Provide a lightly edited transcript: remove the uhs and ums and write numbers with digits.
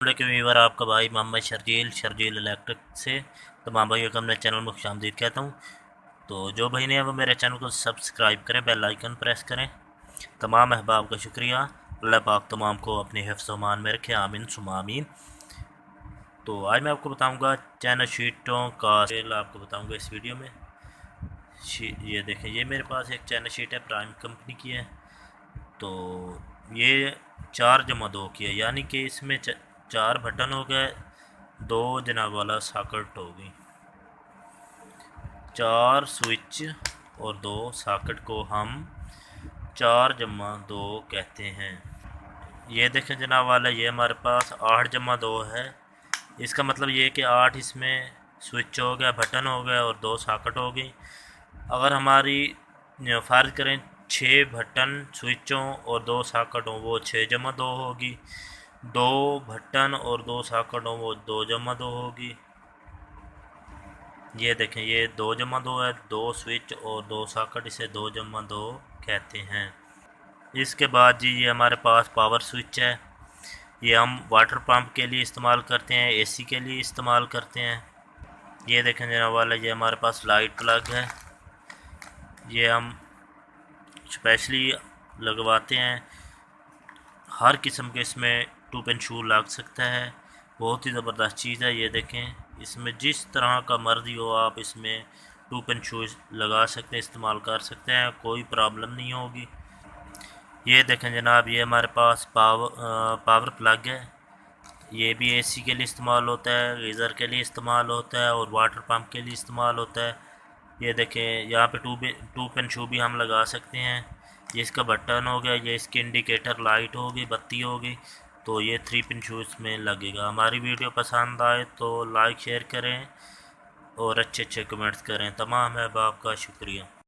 के व्यूवर आपका भाई मोहम्मद शर्जील इलेक्ट्रिक से तमाम भाइयों को अपने चैनल में खुशामदीद कहता हूँ। तो जो भाई ने वो मेरे चैनल को सब्सक्राइब करें, बेल आइकन प्रेस करें। तमाम अहबाब का शुक्रिया। अल्लाह पाक तमाम को अपने हिफ्ज़ मान में रखे, आमीन सुमा आमीन। तो आज मैं आपको बताऊँगा चैनल शीटों का सेल आपको बताऊँगा इस वीडियो में। ये देखें, ये मेरे पास एक चैनल शीट है, प्राइम कंपनी की है। तो ये 4+2 की है, यानी कि इसमें 4 बटन हो गए, 2 जनाब वाला सॉकेट होगी। 4 स्विच और 2 सॉकेट को हम 4+2 कहते हैं। ये देखें जनाब वाला, ये हमारे पास 8+2 है। इसका मतलब ये कि 8 इसमें स्विच हो गया, बटन हो गया और 2 सॉकेट हो गई। अगर हमारी फ़र्ज़ करें 6 बटन स्विचों और 2 सॉकेट हों, वो 6+2 होगी। 2 बटन और 2 सॉकेट हों, वो 2+2 होगी। ये देखें, ये 2+2 है, 2 स्विच और 2 सॉकेट, इसे 2+2 कहते हैं। इसके बाद जी ये हमारे पास पावर स्विच है। ये हम वाटर पंप के लिए इस्तेमाल करते हैं, एसी के लिए इस्तेमाल करते हैं। ये देखें जनाब वाला, ये हमारे पास लाइट प्लग है। ये हम स्पेशली लगवाते हैं। हर किस्म के इसमें 2 पिन शू लग सकता है। बहुत ही ज़बरदस्त चीज़ है। ये देखें, इसमें जिस तरह का मर्ज़ी हो आप इसमें 2 पिन शू लगा सकते हैं, इस्तेमाल कर सकते हैं, कोई प्रॉब्लम नहीं होगी। ये देखें जनाब, ये हमारे पास पावर प्लग है। ये भी एसी के लिए इस्तेमाल होता है, गीज़र के लिए इस्तेमाल होता है और वाटर पंप के लिए इस्तेमाल होता है। ये देखें, यहाँ पे 2 पिन शू भी हम लगा सकते हैं। ये इसका बटन हो गया, ये इसकी इंडिकेटर लाइट होगी, बत्ती होगी। तो ये 3 पिन शू इसमें लगेगा। हमारी वीडियो पसंद आए तो लाइक शेयर करें और अच्छे अच्छे कमेंट्स करें। तमाम अहबाब का शुक्रिया।